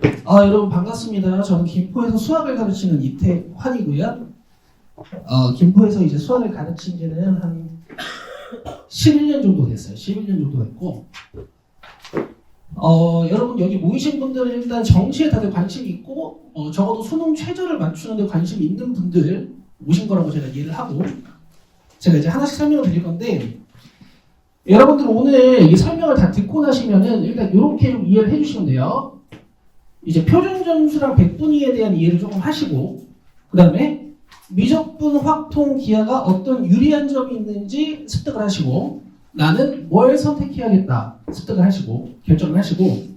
여러분 반갑습니다. 저는 김포에서 수학을 가르치는 이태환이고요. 김포에서 이제 수학을 가르친 지는 한 11년 정도 됐어요. 11년 정도 됐고, 여러분 여기 모이신 분들은 일단 정시에 다들 관심이 있고, 적어도 수능 최저를 맞추는데 관심이 있는 분들 오신 거라고 제가 이해를 하고, 제가 이제 하나씩 설명을 드릴 건데, 여러분들 오늘 이 설명을 다 듣고 나시면은 일단 이렇게 좀 이해를 해주시면 돼요. 이제 표준점수랑 백분위에 대한 이해를 조금 하시고, 그 다음에 미적분, 확통, 기하가 어떤 유리한 점이 있는지 습득을 하시고, 나는 뭘 선택해야겠다 습득을 하시고 결정을 하시고,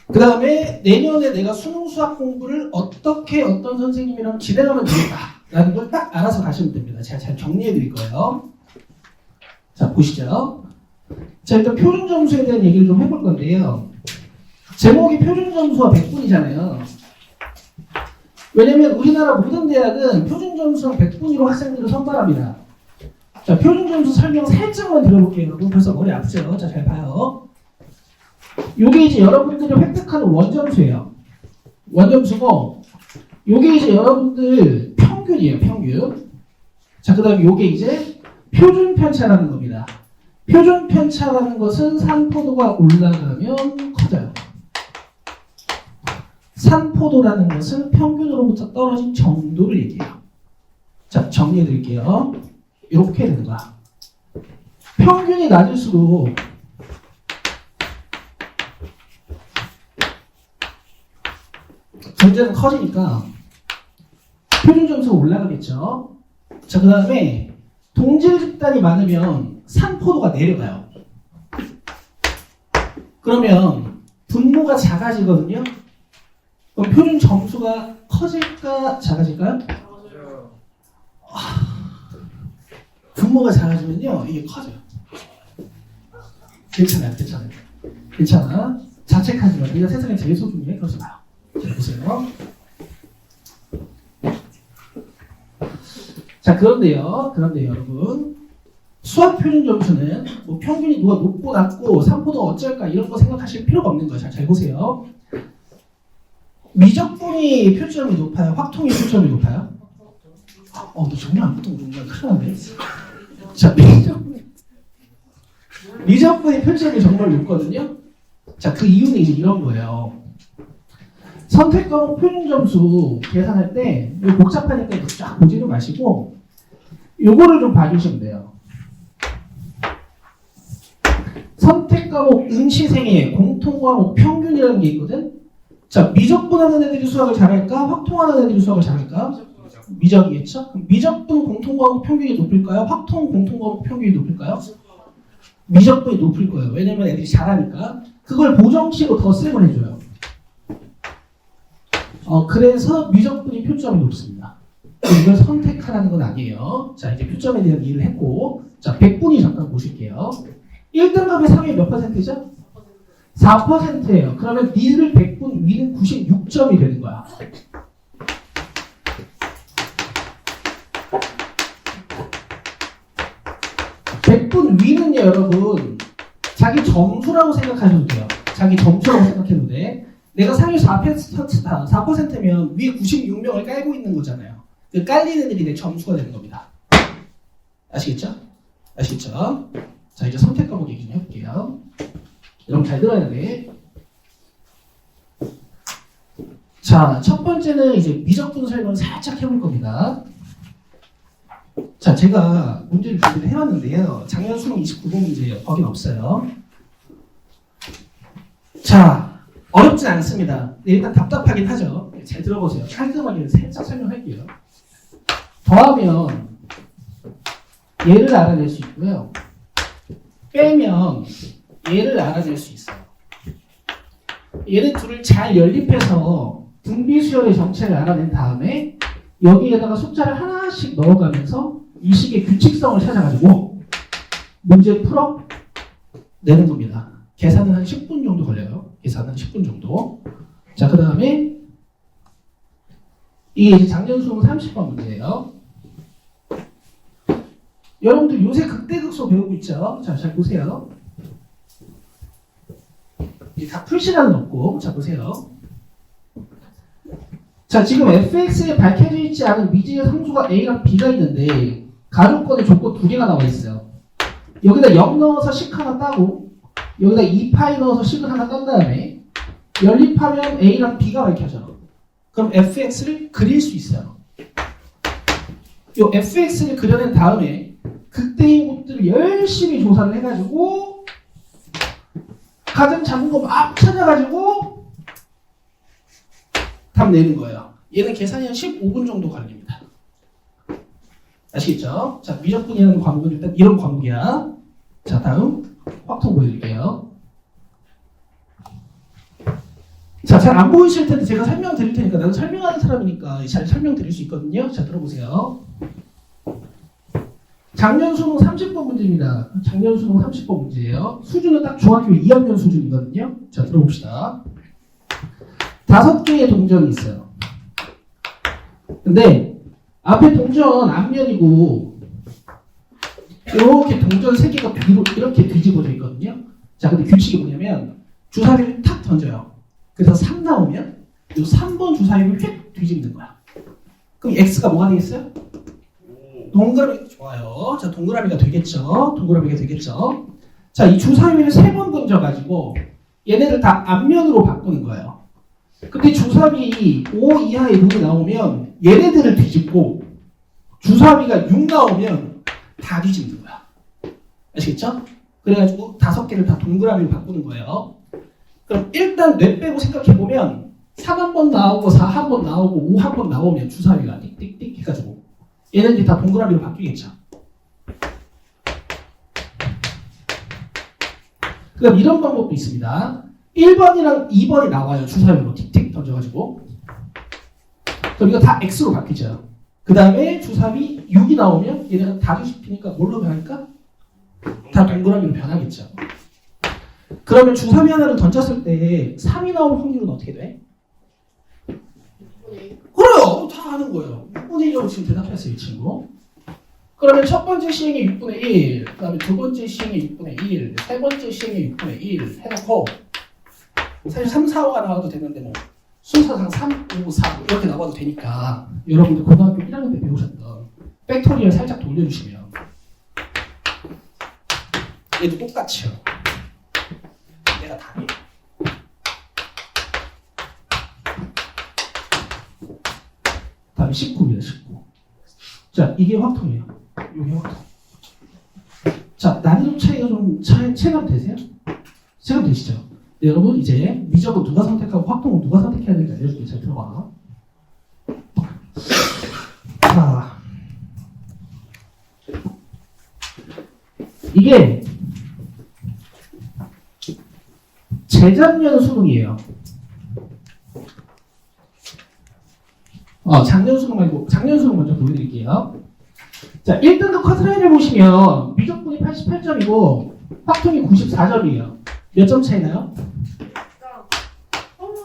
그 다음에 내년에 내가 수능 수학 공부를 어떻게 어떤 선생님이랑 진행하면 되겠다 라는 걸 딱 알아서 가시면 됩니다. 제가 잘 정리해 드릴 거예요. 자, 보시죠. 자, 일단 표준점수에 대한 얘기를 좀 해볼 건데요. 제목이 표준점수와 백분이잖아요. 왜냐면 우리나라 모든 대학은 표준점수랑 백분위로 학생들을 선발합니다. 자, 표준점수 설명 살짝만 들어볼게요. 여러분 벌써 머리 아프죠? 자, 잘 봐요. 요게 이제 여러분들이 획득하는 원점수예요. 원점수고, 요게 이제 여러분들 평균이에요. 평균. 자, 그 다음에 요게 이제 표준편차라는 겁니다. 표준편차라는 것은 산포도가 올라가면 커져요. 산포도라는 것은 평균으로부터 떨어진 정도를 얘기해요. 자, 정리해 드릴게요. 이렇게 되는 거야. 평균이 낮을수록 문제는 커지니까 표준점수가 올라가겠죠. 자, 그 다음에 동질 집단이 많으면 산포도가 내려가요. 그러면 분모가 작아지거든요. 그럼 표준 점수가 커질까 작아질까요? 분모가 작아지면요 이게 커져요. 괜찮아요. 괜찮아. 자책하지 마. 네가 세상에 제일 소중해. 그러지 마요. 자, 보세요. 자, 그런데요 여러분, 수학 표준 점수는 뭐 평균이 누가 높고 낮고 산포도 어쩔까 이런 거 생각하실 필요가 없는 거예요. 잘 보세요. 미적분이 표준점이 높아요? 확통이 표준점이 높아요? 너 정말 아무것도 모르는 거야. 큰일 났네. 자, 미적분이 표준점이 정말 높거든요. 자, 그 이유는 이제 이런 거예요. 선택 과목 표준 점수 계산할 때 이거 복잡하니까 이거 쫙 보지는 마시고 요거를 좀 봐주시면 돼요. 선택 과목 응시생의 공통 과목 평균이라는 게 있거든. 자, 미적분하는 애들이 수학을 잘할까? 확통하는 애들이 수학을 잘할까? 미적이겠죠? 미적분 공통과목 평균이 높을까요? 확통 공통과목 평균이 높을까요? 미적분이 높을 거예요. 왜냐면 애들이 잘하니까. 그걸 보정식으로 더 쌤을 해줘요. 그래서 미적분이 표점이 높습니다. 이걸 선택하라는 건 아니에요. 자, 이제 표점에 대한 이해를 했고, 자, 백분위 잠깐 보실게요. 1등급의 상위 몇 %죠? 4%예요. 그러면 니들 백분 위는 96점이 되는 거야. 백분 위는요, 여러분, 자기 점수라고 생각하셔도 돼요. 자기 점수라고 생각해도 돼. 내가 상위 4%면 위에 96명을 깔고 있는 거잖아요. 그 깔린 애들이 내 점수가 되는 겁니다. 아시겠죠? 자, 이제 선택 과목 얘기 좀 해볼게요. 여러분 잘 들어야 돼. 자, 첫 번째는 이제 미적분 설명을 살짝 해볼 겁니다. 자, 제가 문제를 준비를 해왔는데요. 작년 수능 29번 문제예요. 거긴 없어요. 자, 어렵진 않습니다. 일단 답답하긴 하죠. 잘 들어보세요. 깔끔하게 살짝 설명할게요. 더하면 얘를 알아낼 수 있고요. 빼면 얘를 알아낼 수 있어요. 얘네 둘을 잘 연립해서 등비수열의 정체를 알아낸 다음에 여기에다가 숫자를 하나씩 넣어가면서 이 식의 규칙성을 찾아가지고 문제 풀어내는 겁니다. 계산은 한 10분 정도 걸려요. 계산은 10분 정도. 자, 그 다음에 이게 이제 작년 수능 30번 문제예요. 여러분들 요새 극대극소 배우고 있죠? 자, 잘 보세요. 다 풀 시간은 없고, 자, 보세요. 자, 지금 fx에 밝혀져 있지 않은 미지의 상수가 a랑 b가 있는데, 가로권에 조건 두 개가 나와 있어요. 여기다 0 넣어서 식 하나 따고, 여기다 2파이 넣어서 식을 하나 딴 다음에, 연립하면 a랑 b가 밝혀져. 그럼 fx를 그릴 수 있어요. 요 fx를 그려낸 다음에, 그때의 곳들을 열심히 조사를 해가지고, 가장 작은 거 막 찾아가지고 답 내는 거예요. 얘는 계산이 한 15분 정도 걸립니다. 아시겠죠? 자, 미적분이라는 과목은 일단 이런 과목이야. 자, 다음 확통 보여드릴게요. 자, 잘 안 보이실 텐데 제가 설명 드릴 테니까, 나도 설명하는 사람이니까 잘 설명드릴 수 있거든요. 자, 들어보세요. 작년 수능 30번 문제입니다. 작년 수능 30번 문제예요. 수준은 딱 중학교 2학년 수준이거든요. 자, 들어봅시다. 5개의 동전이 있어요. 근데 앞에 동전 앞면이고 이렇게 동전 3개가 뒤로 이렇게 뒤집어져 있거든요. 자, 근데 규칙이 뭐냐면 주사위를 탁 던져요. 그래서 3 나오면 이 3번 주사위를 휙 뒤집는 거야. 그럼 x가 뭐가 되겠어요? 동그라미. 좋아요. 자, 동그라미가 되겠죠. 동그라미가 되겠죠. 자, 이 주사위를 3번 던져가지고 얘네들 다 앞면으로 바꾸는 거예요. 근데 주사위 5 이하의 룰이 나오면 얘네들을 뒤집고, 주사위가 6 나오면 다 뒤집는 거야. 아시겠죠? 그래가지고 5개를 다 동그라미로 바꾸는 거예요. 그럼 일단 뇌 빼고 생각해보면 3 한 번 나오고 4 한 번 나오고 5 한 번 나오면 주사위가 띡띡띡 해가지고 얘네들이 다 동그라미로 바뀌겠죠. 그럼 이런 방법도 있습니다. 1번이랑 2번이 나와요. 주사위로 틱틱 던져가지고. 그럼 이거 다 X로 바뀌죠. 그 다음에 주사위 6이 나오면 얘네가 다 뒤집히니까 뭘로 변할까? 다 동그라미로 변하겠죠. 그러면 주사위 하나를 던졌을 때 3이 나올 확률은 어떻게 돼? 그래요. 다 아는 거예요. 6분의 1이라고 지금 대답했어요, 이 친구. 그러면 첫 번째 시행의 6분의 1, 그 다음에 두 번째 시행의 6분의 1, 세 번째 시행의 6분의 1 해놓고, 사실 3, 4, 5가 나와도 되는데 뭐 순서상 3, 5, 4 이렇게 나와도 되니까 여러분들 고등학교 1학년 때 배우셨던 팩토리얼 살짝 돌려주시면 얘도 똑같이요. 내가 답이에요. 다음에 19입니다. 19. 자, 이게 확통이에요. 이게 확통. 자, 난이도 차이가 좀 체감 되세요? 체감 되시죠? 네, 여러분 이제 미적은 누가 선택하고 확통은 누가 선택해야 되는지 알려줄게요. 잘 들어봐. 자, 이게 재작년 수능이에요. 작년 수능 말고 작년 수능 먼저 보여드릴게요. 자, 1등급 커트라인을 보시면 미적분이 88점이고 확통이 94점이에요. 몇 점 차이나요?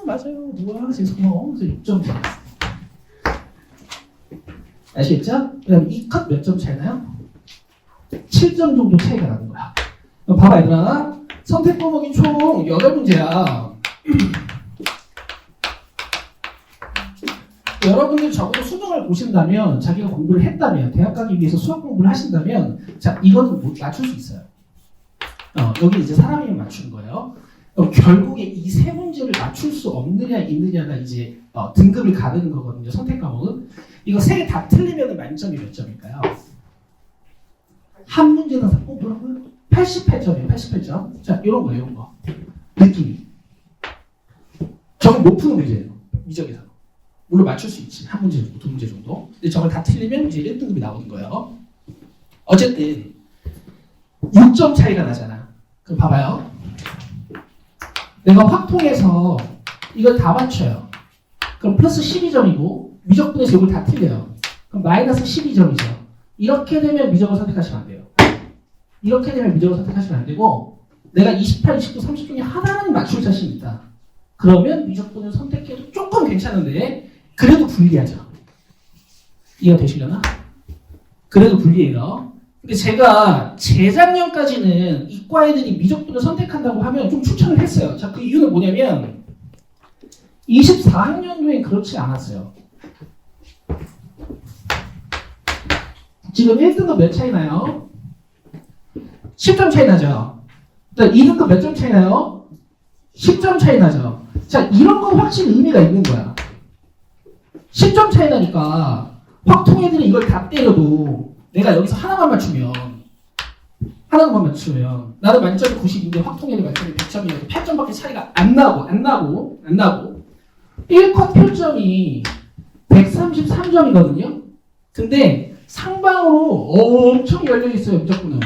맞아요. 누가 죄송해요. 6점 차이. 아시겠죠? 그 다음에 이 컷 몇 점 차이나요? 7점 정도 차이가 나는 거야. 그럼 봐봐 얘들아. 선택 과목이 총 8문제야. 여러분들 적어도 수능을 보신다면, 자기가 공부를 했다면, 대학 가기 위해서 수학 공부를 하신다면, 자, 이거는 못 맞출 수 있어요. 여기 이제 사람이 맞추는 거예요. 결국에 이 세 문제를 맞출 수 없느냐, 있느냐가 이제 등급을 가르는 거거든요. 선택 과목은. 이거 세 개 다 틀리면 만점이 몇 점일까요? 한 문제당 뭐라고요? 88점이에요. 88점. 자, 이런 거예요. 이런 거. 느낌이. 저건 못 푸는 문제예요. 미적에서. 물론 맞출 수 있지. 한 문제 정도, 두 문제 정도. 근데 저걸 다 틀리면 이제 1등급이 나오는 거예요. 어쨌든 6점 차이가 나잖아. 그럼 봐봐요. 내가 확통해서 이걸 다 맞춰요. 그럼 플러스 12점이고 미적분에서 이걸 다 틀려요. 그럼 마이너스 12점이죠. 이렇게 되면 미적을 선택하시면 안 돼요. 이렇게 되면 미적을 선택하시면 안 되고, 내가 28, 29, 30 중에 하나는 맞출 자신이 있다. 그러면 미적분을 선택해도 조금 괜찮은데 그래도 불리하죠. 이해가 되시려나? 그래도 불리해요. 근데 제가 재작년까지는 이과 애들이 미적분을 선택한다고 하면 좀 추천을 했어요. 자, 그 이유는 뭐냐면 24학년도엔 그렇지 않았어요. 지금 1등급 몇 차이 나요? 10점 차이 나죠? 2등급 몇 점 차이 나요? 10점 차이 나죠? 자, 이런 건 확실히 의미가 있는 거야. 10점 차이 나니까 확통애들이 이걸 다 때려도 내가 여기서 하나만 맞추면 나는 만점이 90인데 확통애들 만점이 100점이어도 8점밖에 차이가 안 나고 1컷 표점이 133점이거든요. 근데 상방으로 엄청 열려있어요. 미적분은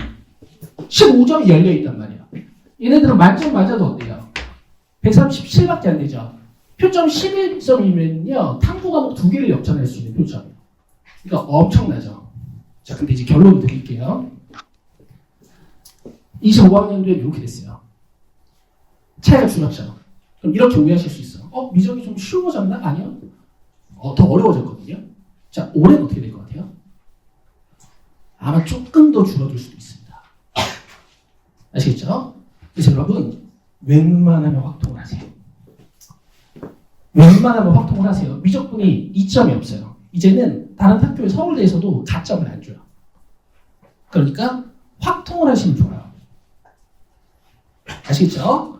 15점이 열려있단 말이야. 얘네들은 만점 맞아도 어때요? 137밖에 안 되죠. 표점 11점이면요 탐구 과목 2개를 역전할 수 있는 표점이에요. 그러니까 엄청나죠. 자, 근데 이제 결론을 드릴게요. 25학년도에 이렇게 됐어요. 차이가 줄었죠. 그럼 이렇게 오해하실 수 있어. 미적이 좀 쉬워졌나? 아니요. 더 어려워졌거든요. 자, 올해는 어떻게 될 것 같아요? 아마 조금 더 줄어들 수도 있습니다. 아시겠죠? 그래서 여러분, 웬만하면 확통을 하세요. 미적분이 이점이 없어요. 이제는 다른 학교에 서울대에서도 가점을 안 줘요. 그러니까 확통을 하시면 좋아요. 아시겠죠?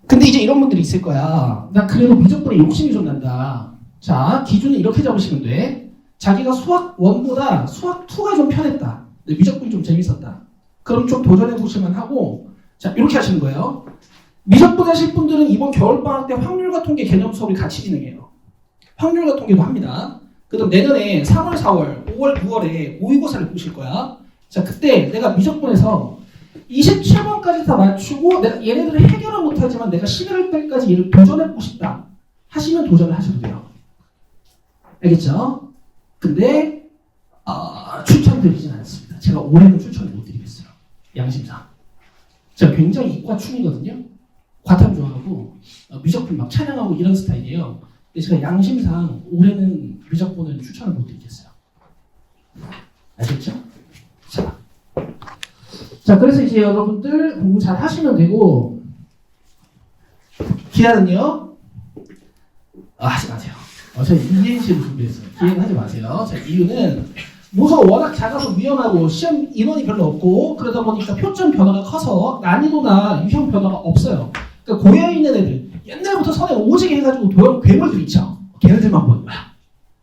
근데 이제 이런 분들이 있을 거야. 난 그래도 미적분에 욕심이 좀 난다. 자, 기준은 이렇게 잡으시면 돼. 자기가 수학 1보다 수학 2가 좀 편했다. 근데 미적분이 좀 재밌었다. 그럼 좀 도전해 보시면 하고, 자, 이렇게 하시는 거예요. 미적분 하실 분들은 이번 겨울방학 때 확률과 통계 개념 수업을 같이 진행해요. 확률과 통계도 합니다. 그다음 내년에 3월, 4월, 5월, 9월에 모의고사를 보실 거야. 자, 그때 내가 미적분에서 27번까지 다 맞추고 내가 얘네들을 해결은 못하지만 내가 11월 달까지 얘를 도전해보고 싶다 하시면 도전을 하셔도 돼요. 알겠죠? 근데 추천드리진 않습니다. 제가 올해는 추천을 못 드리겠어요. 양심상. 제가 굉장히 이과충이거든요. 과탐 좋아하고 미적분 막 찬양하고 이런 스타일이에요. 근데 제가 양심상 올해는 미적분은 추천을 못 드리겠어요. 아셨죠? 자, 그래서 이제 여러분들 공부 잘 하시면 되고, 기하는요? 하지 마세요. 제가 이행시를 준비했어요. 기회는 하지 마세요. 자, 이유는 모서가 워낙 작아서 위험하고 시험 인원이 별로 없고 그러다 보니까 표점 변화가 커서 난이도나 유형 변화가 없어요. 그러니까 고여 있는 애들 옛날부터 선에 오지게 해가지고 도형 괴물들 있죠. 걔네들만 보는 거야.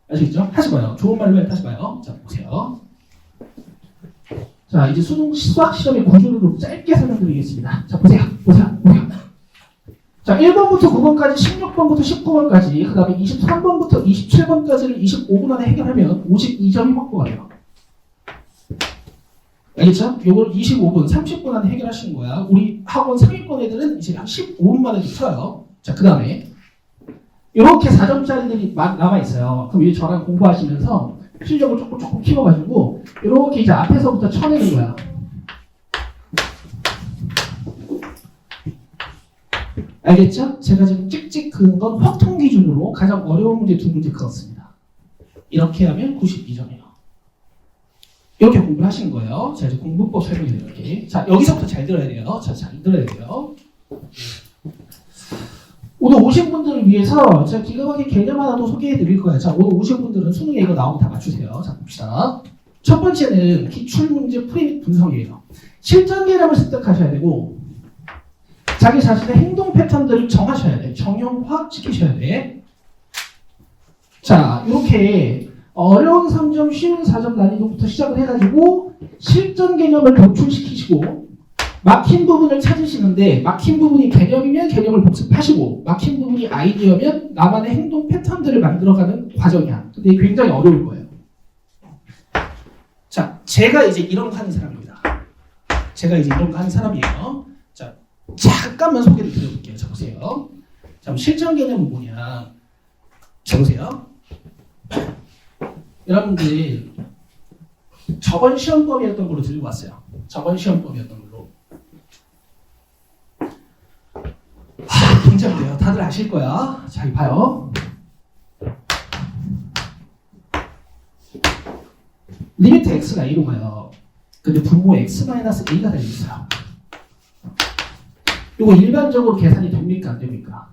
아시겠죠? 하지 마요. 좋은 말로 해. 하지 마요. 자, 보세요. 자, 이제 수학 시험의 구조를 좀 짧게 설명드리겠습니다. 자, 보세요. 자, 1번부터 9번까지, 16번부터 19번까지, 그 다음에 23번부터 27번까지를 25분 안에 해결하면 52점이 확보가 돼요. 알겠죠? 요걸 25분, 30분 안에 해결하시는 거야. 우리 학원 상위권 애들은 이제 한 15분 만에 좀 쳐요. 자, 그 다음에 이렇게 4점짜리들이 남아있어요. 그럼 이제 저랑 공부하시면서 실력을 조금 키워가지고 이렇게 이제 앞에서부터 쳐내는 거야. 알겠죠? 제가 지금 찍찍 그은 건 확통 기준으로 가장 어려운 문제 2문제 그었습니다. 이렇게 하면 92점이에요. 이렇게 공부를 하시는 거예요. 자, 이제 공부법 설명해 드릴게요. 자, 여기서부터 잘 들어야 돼요. 자, 잘 들어야 돼요. 오늘 오신 분들을 위해서 제가 기가 막히게 개념 하나 더 소개해 드릴 거예요. 자, 오늘 오신 분들은 수능에 이거 나오면 다 맞추세요. 자, 봅시다. 첫 번째는 기출문제 풀이 분석이에요. 실전 개념을 습득하셔야 되고, 자기 자신의 행동 패턴들을 정하셔야 돼. 정형화시키셔야 돼. 자, 이렇게 어려운 3점, 쉬운 4점 난이도부터 시작을 해가지고 실전 개념을 도출시키시고 막힌 부분을 찾으시는데 막힌 부분이 개념이면 개념을 복습하시고 막힌 부분이 아이디어면 나만의 행동 패턴들을 만들어가는 과정이야. 근데 이게 굉장히 어려울 거예요. 자, 제가 이제 이런 거 하는 사람입니다. 자, 잠깐만 소개를 드려볼게요. 자, 보세요. 자, 실전 개념은 뭐냐. 자, 보세요. 여러분들 저번 시험법이었던 걸로 들고 왔어요. 긴장돼요. 다들 아실 거야. 자, 이거 봐요. 리미트 x가 a로 가요. 근데 분모에 x-a가 달려있어요. 이거 일반적으로 계산이 됩니까? 안 됩니까?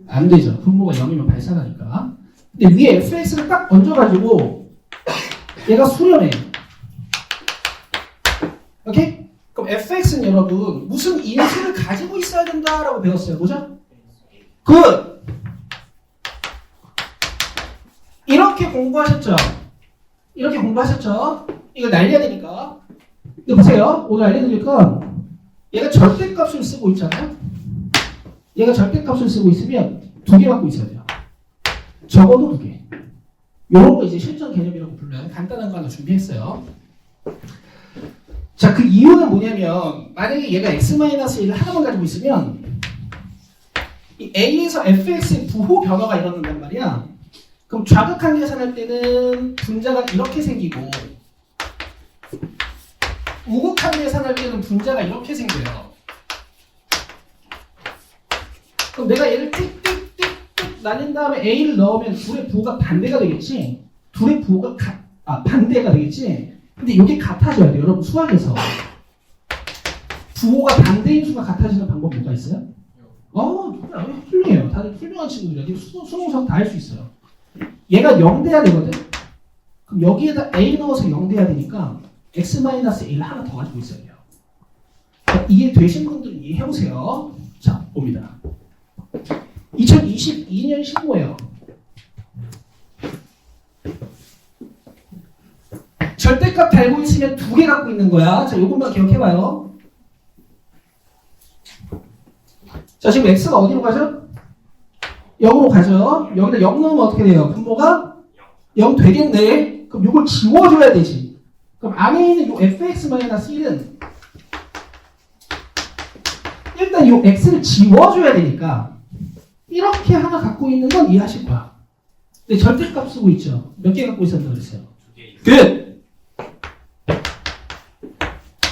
안 되죠. 분모가 0이면 발산하니까. 근데 위에 fx를 딱 얹어가지고 얘가 수렴해. 오케이? 그럼 fx는 여러분 무슨 인수를 가지고 있어야 된다라고 배웠어요. 뭐죠? 굿! 이렇게 공부하셨죠? 이렇게 공부하셨죠? 이걸 날려야 되니까. 근데 보세요. 오늘 알려드릴 건 얘가 절대값을 쓰고 있잖아요. 얘가 절대값을 쓰고 있으면 두 개 갖고 있어야 돼요. 적어도 두 개. 요런 거 이제 실전 개념이라고 불러요. 간단한 거 하나 준비했어요. 자, 그 이유는 뭐냐면 만약에 얘가 x-1을 하나만 가지고 있으면 이 a에서 fx의 부호 변화가 일어난단 말이야. 그럼 좌극한 계산할 때는 분자가 이렇게 생기고 우극한 계산할 때는 분자가 이렇게 생겨요. 그럼 내가 얘를 띡띡띡띡 나뉜 다음에 a를 넣으면 둘의 부호가 반대가 되겠지? 둘의 부호가 반대가 되겠지? 근데 이게 같아져야 돼요. 여러분 수학에서 부호가 반대인 수가 같아지는 방법 뭐가 있어요? 훌륭해요. 다들 훌륭한 친구들이야. 수능 수학 다 할 수 있어요. 얘가 0 돼야 되거든? 그럼 여기에다 a 넣어서 0 돼야 되니까 x-a를 하나 더 가지고 있어야 돼요. 이해 되신 분들은 이해해보세요. 자, 봅니다. 2022년 신고예요. 절대값 달고 있으면 두 개 갖고 있는 거야. 자, 요것만 기억해봐요. 자, 지금 x가 어디로 가죠? 0으로 가죠. 여기다 0 넣으면 어떻게 돼요? 분모가 0 되겠네. 그럼 이걸 지워줘야 되지. 그럼 안에 있는 요 fx-1은 일단 요 x를 지워줘야 되니까 이렇게 하나 갖고 있는 건 이해하실 거야. 근데 절대값 쓰고 있죠. 몇 개 갖고 있었나 그랬어요? 끝!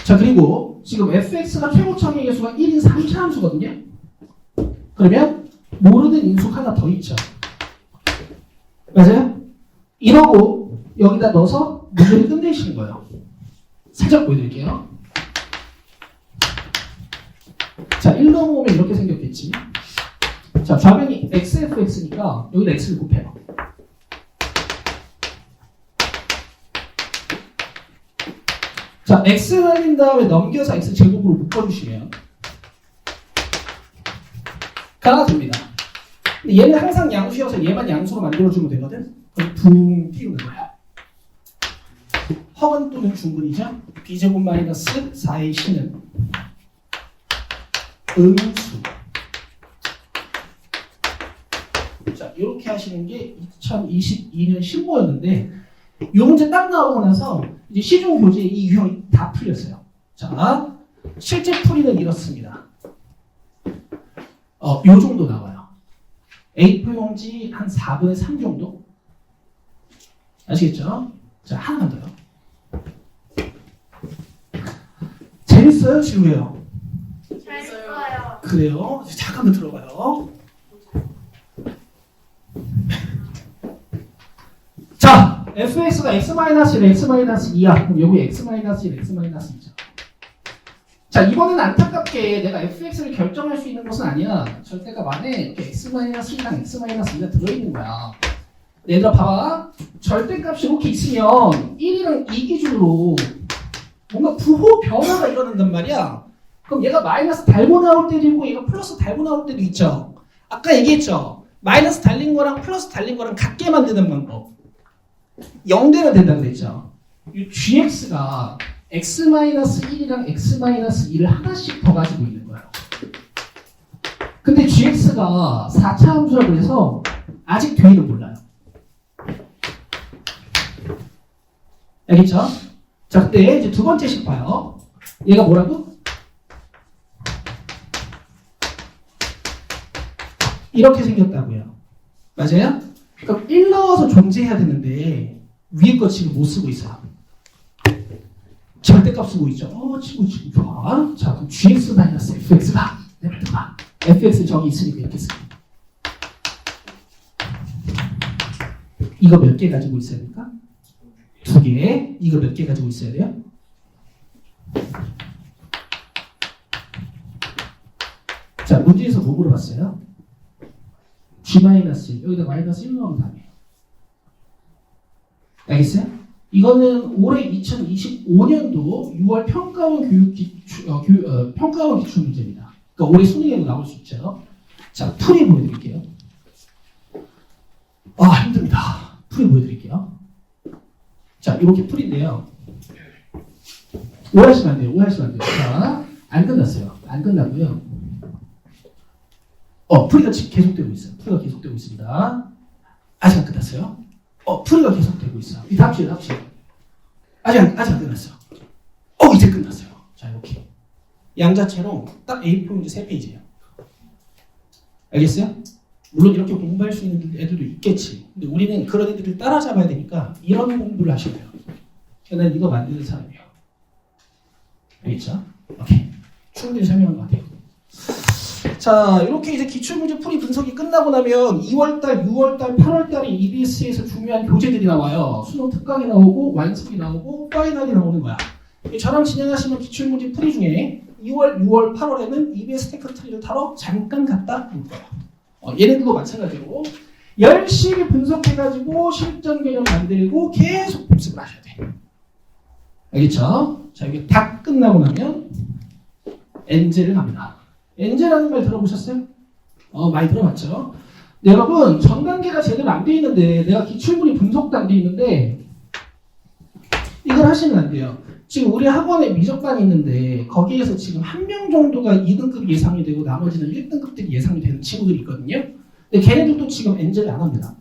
자, 그리고 지금 fx가 최고청의 개수가 1인 3차 함수거든요. 그러면 모르는 인수 하나 더 있죠. 맞아요? 이러고 여기다 넣어서 문제를 끝내시는 거예요. 살짝 보여드릴게요. 자, 1 넘어오면 이렇게 생겼겠지. 자, 좌변이 xfx니까 여기다 x를 곱해요. 자, x 날린 다음에 넘겨서 x 제곱으로 묶어주시면 가능합니다. 근데 얘는 항상 양수여서 얘만 양수로 만들어주면 되거든? 그럼 붕 띄우는 거야. 허근 또는 중근이죠? b제곱 마이너스 4의 c는 음수. 자, 이렇게 하시는 게 2022년 신고였는데 이 문제 딱 나오고 나서 이제 시중 교재 이 유형이 다 풀렸어요. 자, 실제 풀이는 이렇습니다. 요 정도 나와요. A4 용지 한 4분의 3 정도? 아시겠죠? 자, 하나만 더요. 재밌어요? 지루해요? 재밌어요. 그래요? 잠깐만 들어봐요. 자, fx가 x-1, x-2야. 그럼 여기 x-1, x-2죠. 자, 이번엔 안타깝게 내가 fx를 결정할 수 있는 것은 아니야. 절대값 안에 이렇게 x-1랑 x-2가 들어있는 거야. 얘들아 봐봐. 절대값이 이렇게 있으면 1이랑 2 기준으로 뭔가 부호 변화가 일어난단 말이야. 그럼 얘가 마이너스 달고 나올 때도 있고 얘가 플러스 달고 나올 때도 있죠. 아까 얘기했죠. 마이너스 달린 거랑 플러스 달린 거랑 같게 만드는 방법. 0 되면 된다고 그랬죠. 이 gx가 x-1이랑 x-2를 하나씩 더 가지고 있는 거예요. 근데 gx가 4차 함수라고 해서 아직 뒤는 몰라요. 알겠죠? 자, 근데 이제 두 번째 식 봐요. 얘가 뭐라고? 이렇게 생겼다고요. 맞아요? 그럼 1 넣어서 존재해야 되는데 위에 거 지금 못 쓰고 있어요. 절대값 쓰고 있죠. 친구 좋아. 자, 그럼 gx-fx가 내가 fx 저기 있으니까 이렇게 쓰고. 이거 몇 개 가지고 있어야 될까? 2개. 이거 몇 개 가지고 있어야 돼요? 문제에서 뭐 물어봤어요? G-1 여기다 마이너스 1 넣으면 답이에요. 알겠어요? 이거는 올해 2025년도 6월 평가원 평가원 기출 문제입니다. 그러니까 올해 수능에도 나올 수 있죠. 자, 풀이 보여드릴게요. 아, 힘듭니다. 풀이 보여드릴게요. 자, 이렇게 풀인데요. 오해하시면 안 돼요. 자, 안 끝났어요. 안 끝나고요. 풀이가 지금 계속되고 있어요. 풀이가 계속되고 있습니다. 아직 안 끝났어요. 풀이가 계속되고 있어요. 이 다음 시에. 아직 안 끝났어요. 이제 끝났어요. 자, 이렇게. 양자체로 딱 A4 문제 3페이지예요. 알겠어요? 물론 이렇게 공부할 수 있는 애들도 있겠지. 근데 우리는 그런 애들을 따라잡아야 되니까 이런 공부를 하셔야 돼요. 난 이거 만드는 사람이에요. 알겠죠? 오케이. 충분히 설명한 것 같아요. 자, 이렇게 이제 기출문제 풀이 분석이 끝나고 나면 2월달, 6월달, 8월달에 EBS에서 중요한 교재들이 나와요. 수능 특강이 나오고, 완습이 나오고, 파이널이 나오는 거야. 저랑 진행하시는 기출문제 풀이 중에 2월, 6월, 8월에는 EBS 테크트리를 타러 잠깐 갔다 올 거예요. 얘네들도 마찬가지로 열심히 분석해가지고 실전 개념 만들고 계속 복습을 하셔야 돼요. 알겠죠? 자, 이게 다 끝나고 나면 엔젤을 갑니다. 엔젤이라는 말 들어보셨어요? 많이 들어봤죠? 네, 여러분, 전 단계가 제대로 안 돼 있는데 내가 기출문이 분석도 안 돼 있는데 이걸 하시면 안 돼요. 지금 우리 학원에 미적반이 있는데 거기에서 지금 한 명 정도가 2등급 예상이 되고 나머지는 1등급들이 예상이 되는 친구들이 있거든요. 근데 걔네들도 지금 엔젤을 안 합니다.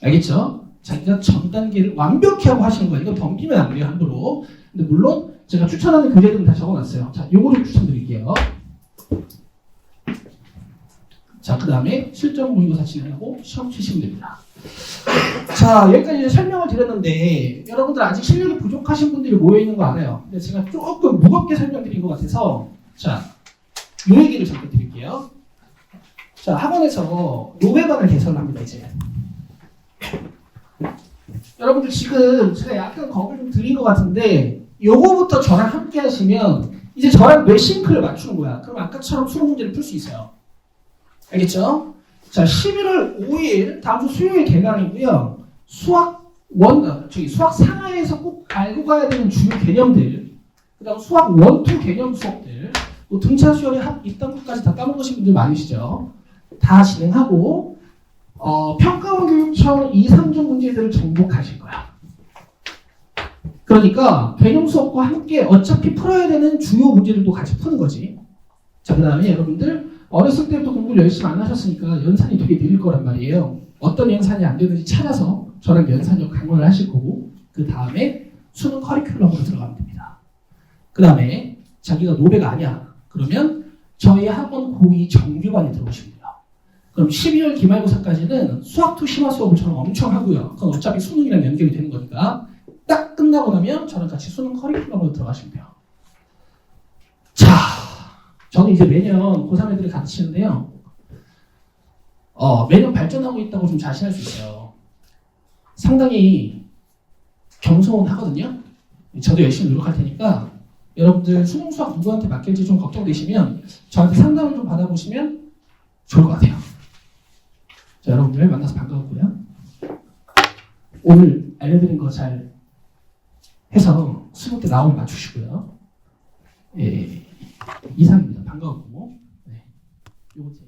알겠죠? 자기가 전 단계를 완벽히 하고 하시는 거예요. 이거 덤비면 안 돼요, 함부로. 근데 물론 제가 추천하는 교재들은 다 적어놨어요. 자, 요거를 추천드릴게요. 자, 그 다음에 실전 모의고사 진행하고 시험 치시면 됩니다. 자, 여기까지 이제 설명을 드렸는데 여러분들 아직 실력이 부족하신 분들이 모여있는 거 알아요. 근데 제가 조금 무겁게 설명드린 것 같아서 자, 요 얘기를 잠깐 드릴게요. 자, 학원에서 노배반을 개설합니다, 이제. 여러분들 지금 제가 약간 겁을 좀 드린 것 같은데 요거부터 저랑 함께 하시면 이제 저랑 뇌싱크를 맞추는 거야. 그럼 아까처럼 수능 문제를 풀 수 있어요. 알겠죠? 자, 11월 5일 다음 주 수요일 개강이고요. 수학 상하에서 꼭 알고 가야 되는 주요 개념들, 그다음 수학 1, 2 개념 수업들, 뭐 등차 수열의 합 이딴 것까지 다 까먹으신 분들 많으시죠? 다 진행하고 평가원 교육청 2, 3종 문제들을 정복하실 거야. 그러니까 개념 수업과 함께 어차피 풀어야 되는 주요 문제들도 같이 푸는 거지. 자, 그 다음에 여러분들 어렸을 때부터 공부를 열심히 안 하셨으니까 연산이 되게 느릴 거란 말이에요. 어떤 연산이 안 되는지 찾아서 저랑 연산력 강화를 하실 거고 그 다음에 수능 커리큘럼으로 들어가면 됩니다. 그 다음에 자기가 노배가 아니야. 그러면 저희 학원 고2 정규반에 들어오시면 돼요. 그럼 12월 기말고사까지는 수학2 심화 수업을 저는 엄청 하고요. 그건 어차피 수능이랑 연결이 되는 거니까 딱 끝나고 나면 저랑 같이 수능 커리큘럼으로 들어가시면 돼요. 자, 저는 이제 매년 고3 애들을 가르치는데요. 매년 발전하고 있다고 좀 자신할 수 있어요. 상당히 겸손하거든요. 저도 열심히 노력할 테니까 여러분들 수능 수학 누구한테 맡길지 좀 걱정되시면 저한테 상담을 좀 받아보시면 좋을 것 같아요. 자, 여러분들 만나서 반가웠고요. 오늘 알려드린 거 잘 해서 수능 때 나오면 맞추시고요. 예, 이상입니다. 반가웠고. 네. 요거 제